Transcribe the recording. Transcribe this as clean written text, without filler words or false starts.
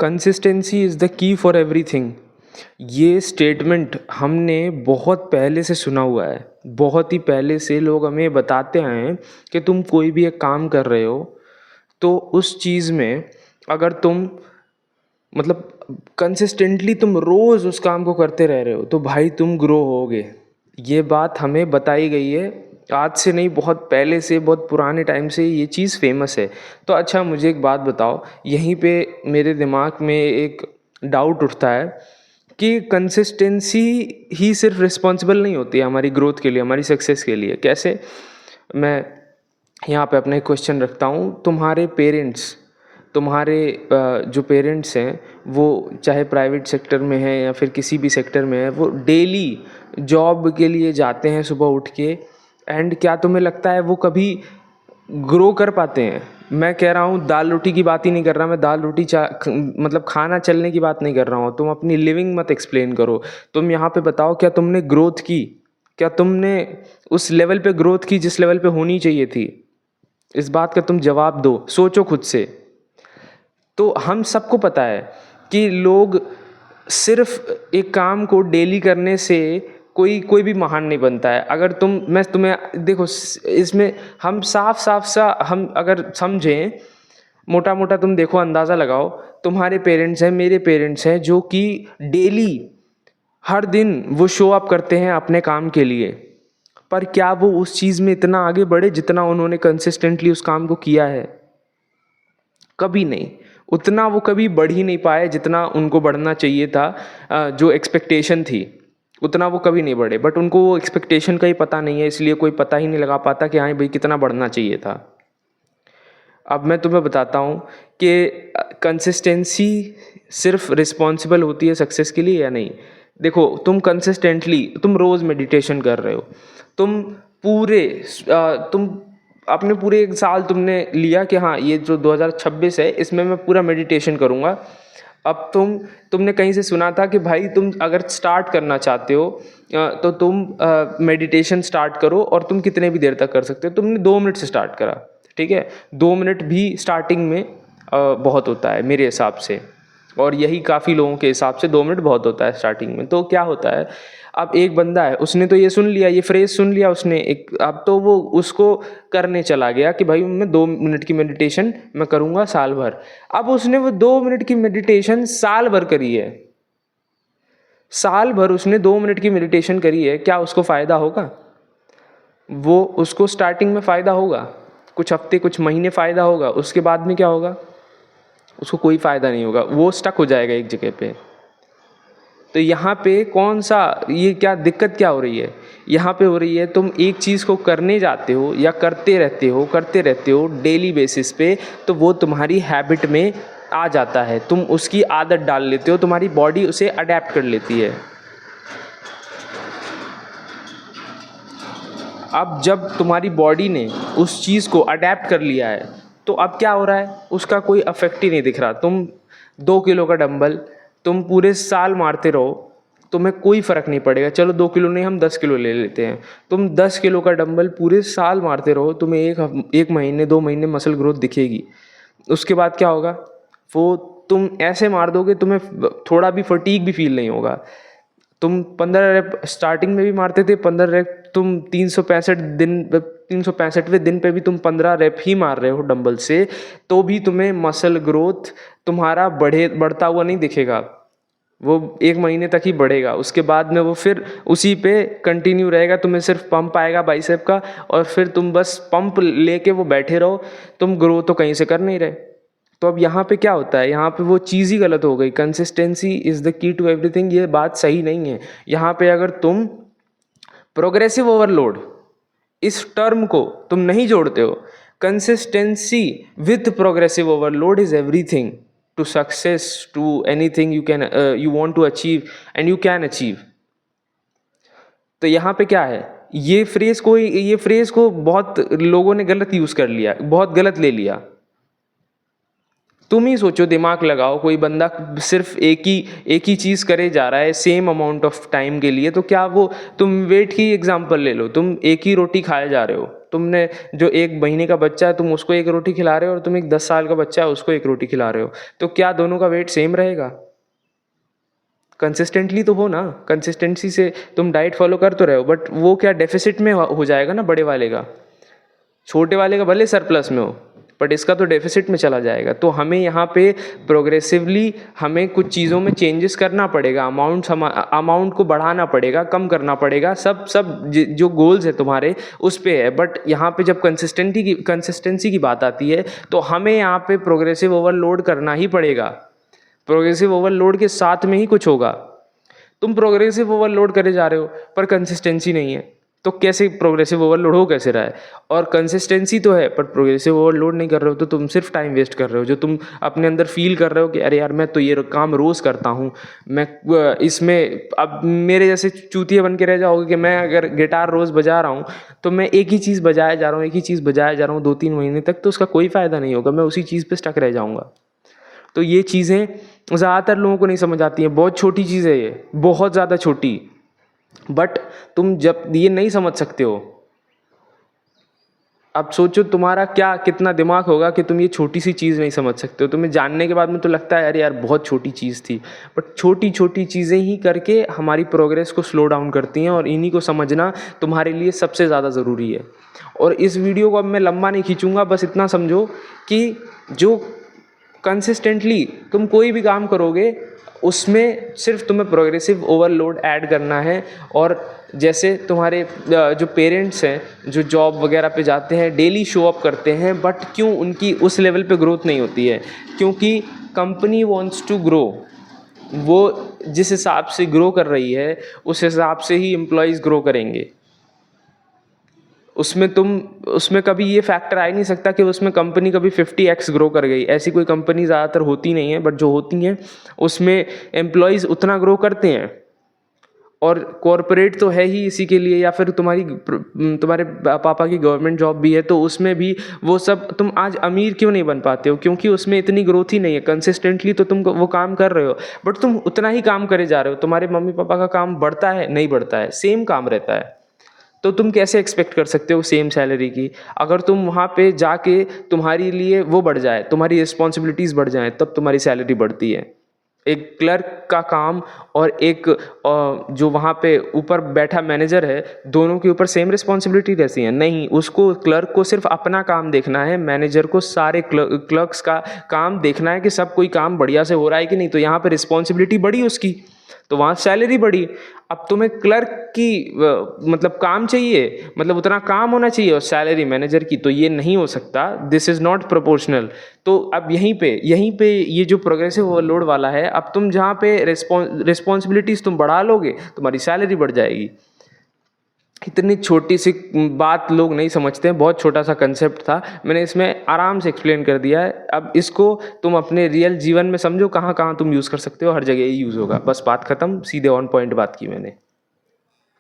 Consistency is the की for everything. ये statement हमने बहुत पहले से सुना हुआ है। बहुत ही पहले से लोग हमें बताते आए हैं कि तुम कोई भी एक काम कर रहे हो तो उस चीज़ में अगर तुम मतलब कंसिस्टेंटली तुम रोज़ उस काम को करते रह रहे हो तो भाई तुम ग्रो होगे। ये बात हमें बताई गई है, आज से नहीं, बहुत पहले से, बहुत पुराने टाइम से ये चीज़ फेमस है। तो अच्छा मुझे एक बात बताओ, यहीं पे मेरे दिमाग में एक डाउट उठता है कि कंसिस्टेंसी ही सिर्फ रिस्पॉन्सिबल नहीं होती है हमारी ग्रोथ के लिए, हमारी सक्सेस के लिए। कैसे? मैं यहाँ पे अपना एक क्वेश्चन रखता हूँ। तुम्हारे जो पेरेंट्स हैं वो चाहे प्राइवेट सेक्टर में है या फिर किसी भी सेक्टर में है, वो डेली जॉब के लिए जाते हैं सुबह उठ के, एंड क्या तुम्हें लगता है वो कभी ग्रो कर पाते हैं? मैं कह रहा हूँ दाल रोटी की बात ही नहीं कर रहा, मैं दाल रोटी मतलब खाना चलने की बात नहीं कर रहा हूँ। तुम अपनी लिविंग मत एक्सप्लेन करो, तुम यहाँ पे बताओ क्या तुमने ग्रोथ की? क्या तुमने उस लेवल पे ग्रोथ की जिस लेवल पे होनी चाहिए थी? इस बात का तुम जवाब दो, सोचो खुद से। तो हम सबको पता है कि लोग सिर्फ एक काम को डेली करने से कोई कोई भी महान नहीं बनता है। अगर मैं तुम्हें देखो, इसमें हम साफ सा हम अगर समझें, मोटा मोटा तुम देखो, अंदाज़ा लगाओ, तुम्हारे पेरेंट्स हैं, मेरे पेरेंट्स हैं, जो कि डेली हर दिन वो शो अप करते हैं अपने काम के लिए, पर क्या वो उस चीज़ में इतना आगे बढ़े जितना उन्होंने कंसिस्टेंटली उस काम को किया है? कभी नहीं। उतना वो कभी बढ़ ही नहीं पाए जितना उनको बढ़ना चाहिए था। जो एक्सपेक्टेशन थी उतना वो कभी नहीं बढ़े, बट उनको वो एक्सपेक्टेशन का ही पता नहीं है, इसलिए कोई पता ही नहीं लगा पाता कि हाँ भाई कितना बढ़ना चाहिए था। अब मैं तुम्हें बताता हूँ कि कंसिस्टेंसी सिर्फ रिस्पॉन्सिबल होती है सक्सेस के लिए या नहीं। देखो, तुम रोज़ मेडिटेशन कर रहे हो, तुम अपने पूरे एक साल तुमने लिया कि हाँ ये जो 2026 है इसमें मैं पूरा मेडिटेशन करूँगा। अब तुमने कहीं से सुना था कि भाई तुम अगर स्टार्ट करना चाहते हो तो तुम मेडिटेशन स्टार्ट करो, और तुम कितने भी देर तक कर सकते हो। तुमने 2 मिनट से स्टार्ट करा, ठीक है, 2 मिनट भी स्टार्टिंग में बहुत होता है मेरे हिसाब से, और यही काफ़ी लोगों के हिसाब से 2 मिनट बहुत होता है स्टार्टिंग में। तो क्या होता है, अब एक बंदा है, उसने तो ये सुन लिया, ये फ्रेज सुन लिया उसने अब तो वो उसको करने चला गया कि भाई मैं 2 मिनट की मेडिटेशन मैं करूँगा साल भर। अब उसने वो 2 मिनट की मेडिटेशन साल भर करी है, साल भर उसने 2 मिनट की मेडिटेशन करी है। क्या उसको फ़ायदा होगा? वो उसको स्टार्टिंग में फ़ायदा होगा, कुछ हफ्ते कुछ महीने फ़ायदा होगा, उसके बाद में क्या होगा? उसको कोई फ़ायदा नहीं होगा, वो स्टक हो जाएगा एक जगह पे। तो यहाँ पे ये क्या दिक्कत क्या हो रही है? यहाँ पे हो रही है, तुम एक चीज़ को करने जाते हो या करते रहते हो डेली बेसिस पे, तो वो तुम्हारी हैबिट में आ जाता है, तुम उसकी आदत डाल लेते हो, तुम्हारी बॉडी उसे अडेप्ट कर लेती है। अब जब तुम्हारी बॉडी ने उस चीज़ को अडेप्ट कर लिया है तो अब क्या हो रहा है, उसका कोई अफेक्ट ही नहीं दिख रहा। तुम 2 किलो का डंबल तुम पूरे साल मारते रहो, तुम्हें कोई फ़र्क नहीं पड़ेगा। चलो 2 किलो नहीं, हम 10 किलो ले लेते हैं। तुम 10 किलो का डंबल पूरे साल मारते रहो, तुम्हें एक महीने 2 महीने मसल ग्रोथ दिखेगी। उसके बाद क्या होगा, वो तुम ऐसे मार दोगे तुम्हें थोड़ा भी फटीग भी फील नहीं होगा। तुम 15 रैप स्टार्टिंग में भी मारते थे, 15 रैप तुम 365वें दिन पे भी तुम 15 रैप ही मार रहे हो डंबल से, तो भी तुम्हें मसल ग्रोथ तुम्हारा बढ़ता हुआ नहीं दिखेगा। वो 1 महीने तक ही बढ़ेगा, उसके बाद में वो फिर उसी पे कंटिन्यू रहेगा। तुम्हें सिर्फ पंप आएगा बाइसेप का, और फिर तुम बस पंप लेके वो बैठे रहो, तुम ग्रो तो कहीं से कर नहीं रहे। तो अब यहाँ पे क्या होता है, यहाँ पे वो चीज़ ही गलत हो गई। Consistency is the key to everything, ये बात सही नहीं है। यहाँ पे अगर तुम प्रोग्रेसिव ओवरलोड इस टर्म को तुम नहीं जोड़ते हो, consistency with progressive overload is everything to success, to anything you want to achieve and you can achieve. तो यहाँ पे क्या है, ये फ्रेज को बहुत लोगों ने गलत यूज़ कर लिया, बहुत गलत ले लिया। तुम ही सोचो, दिमाग लगाओ, कोई बंदा सिर्फ एक ही चीज़ करे जा रहा है सेम अमाउंट ऑफ टाइम के लिए, तो क्या वो, तुम वेट की एग्जांपल ले लो, तुम एक ही रोटी खाए जा रहे हो, तुमने जो 1 महीने का बच्चा है तुम उसको 1 रोटी खिला रहे हो और तुम एक 10 साल का बच्चा है उसको 1 रोटी खिला रहे हो, तो क्या दोनों का वेट सेम रहेगा? कंसिस्टेंटली तो हो ना, कंसिस्टेंसी से तुम डाइट फॉलो कर तो रहे हो, बट वो क्या डेफिसिट में हो जाएगा ना बड़े वाले का। छोटे वाले का भले सरप्लस में हो बट इसका तो डेफिसिट में चला जाएगा। तो हमें यहाँ पे प्रोग्रेसिवली हमें कुछ चीज़ों में चेंजेस करना पड़ेगा, अमाउंट को बढ़ाना पड़ेगा, कम करना पड़ेगा, सब जो गोल्स है तुम्हारे उस पे है। बट यहाँ पे जब कंसिस्टेंसी की बात आती है तो हमें यहाँ पे प्रोग्रेसिव ओवरलोड करना ही पड़ेगा। प्रोग्रेसिव ओवरलोड के साथ में ही कुछ होगा। तुम प्रोग्रेसिव ओवरलोड करे जा रहे हो पर कंसिस्टेंसी नहीं है, तो कैसे प्रोग्रेसिव ओवरलोड हो कैसे रहा है? और कंसिस्टेंसी तो है पर प्रोग्रेसिव ओवरलोड नहीं कर रहे हो, तो तुम सिर्फ टाइम वेस्ट कर रहे हो। जो तुम अपने अंदर फील कर रहे हो कि अरे यार मैं तो ये काम रोज़ करता हूँ, मैं इसमें अब मेरे जैसे चूतिया बन के रह जाओगे कि मैं अगर गिटार रोज़ बजा रहा हूँ तो मैं एक ही चीज़ बजाया जा रहा हूँ 2-3 महीने तक, तो उसका कोई फ़ायदा नहीं होगा, मैं उसी चीज़ पर स्टक रह जाऊँगा। तो ये चीज़ें ज़्यादातर लोगों को नहीं समझ आती हैं। बहुत छोटी चीज़ है ये, बहुत ज़्यादा छोटी, बट तुम जब ये नहीं समझ सकते हो, अब सोचो तुम्हारा क्या कितना दिमाग होगा कि तुम ये छोटी सी चीज़ नहीं समझ सकते हो। तुम्हें जानने के बाद में तो लगता है अरे यार बहुत छोटी चीज़ थी, बट छोटी छोटी चीज़ें ही करके हमारी प्रोग्रेस को स्लो डाउन करती हैं, और इन्हीं को समझना तुम्हारे लिए सबसे ज़्यादा ज़रूरी है। और इस वीडियो को अब मैं लंबा नहीं खींचूंगा, बस इतना समझो कि जो कंसिस्टेंटली तुम कोई भी काम करोगे उसमें सिर्फ तुम्हें प्रोग्रेसिव ओवरलोड ऐड करना है। और जैसे तुम्हारे जो पेरेंट्स हैं जो जॉब वगैरह पे जाते हैं, डेली शो अप करते हैं, बट क्यों उनकी उस लेवल पे ग्रोथ नहीं होती है? क्योंकि कंपनी वांट्स टू ग्रो, वो जिस हिसाब से ग्रो कर रही है उस हिसाब से ही एम्प्लॉयज़ ग्रो करेंगे। उसमें कभी ये फैक्टर आ ही नहीं सकता कि उसमें कंपनी कभी 50x ग्रो कर गई। ऐसी कोई कंपनी ज़्यादातर होती नहीं है, बट जो होती हैं उसमें एम्प्लॉयज़ उतना ग्रो करते हैं। और कॉरपोरेट तो है ही इसी के लिए, या फिर तुम्हारे पापा की गवर्नमेंट जॉब भी है तो उसमें भी वो सब, तुम आज अमीर क्यों नहीं बन पाते हो? क्योंकि उसमें इतनी ग्रोथ ही नहीं है। कंसिस्टेंटली तो तुम वो काम कर रहे हो, बट तुम उतना ही काम करे जा रहे हो। तुम्हारे मम्मी पापा का काम बढ़ता है? नहीं बढ़ता है, सेम काम रहता है। तो तुम कैसे एक्सपेक्ट कर सकते हो सेम सैलरी की? अगर तुम वहाँ पे जाके तुम्हारे लिए वो बढ़ जाए, तुम्हारी रिस्पॉन्सिबिलिटीज़ बढ़ जाएँ, तब तुम्हारी सैलरी बढ़ती है। एक क्लर्क का काम और एक जो वहाँ पे ऊपर बैठा मैनेजर है, दोनों के ऊपर सेम रिस्पॉन्सिबिलिटी रहती है? नहीं, उसको क्लर्क को सिर्फ अपना काम देखना है, मैनेजर को सारे क्लर्क्स का काम देखना है कि सब कोई काम बढ़िया से हो रहा है कि नहीं। तो यहाँ पे रिस्पॉन्सिबिलिटी बढ़ी उसकी, तो वहाँ सैलरी बढ़ी। अब तुम्हें क्लर्क की मतलब काम चाहिए, मतलब उतना काम होना चाहिए, और सैलरी मैनेजर की, तो ये नहीं हो सकता। This is not proportional. तो अब यहीं पे ये जो प्रोग्रेसिव ओवरलोड वाला है, अब तुम जहाँ पे रिस्पॉन्सिबिलिटीज़ तुम बढ़ा लोगे, तुम्हारी सैलरी बढ़ जाएगी। इतनी छोटी सी बात लोग नहीं समझते हैं, बहुत छोटा सा कंसेप्ट था, मैंने इसमें आराम से एक्सप्लेन कर दिया है। अब इसको तुम अपने रियल जीवन में समझो, कहाँ कहाँ तुम यूज़ कर सकते हो, हर जगह ही यूज़ होगा। बस बात ख़त्म, सीधे ऑन पॉइंट बात की मैंने।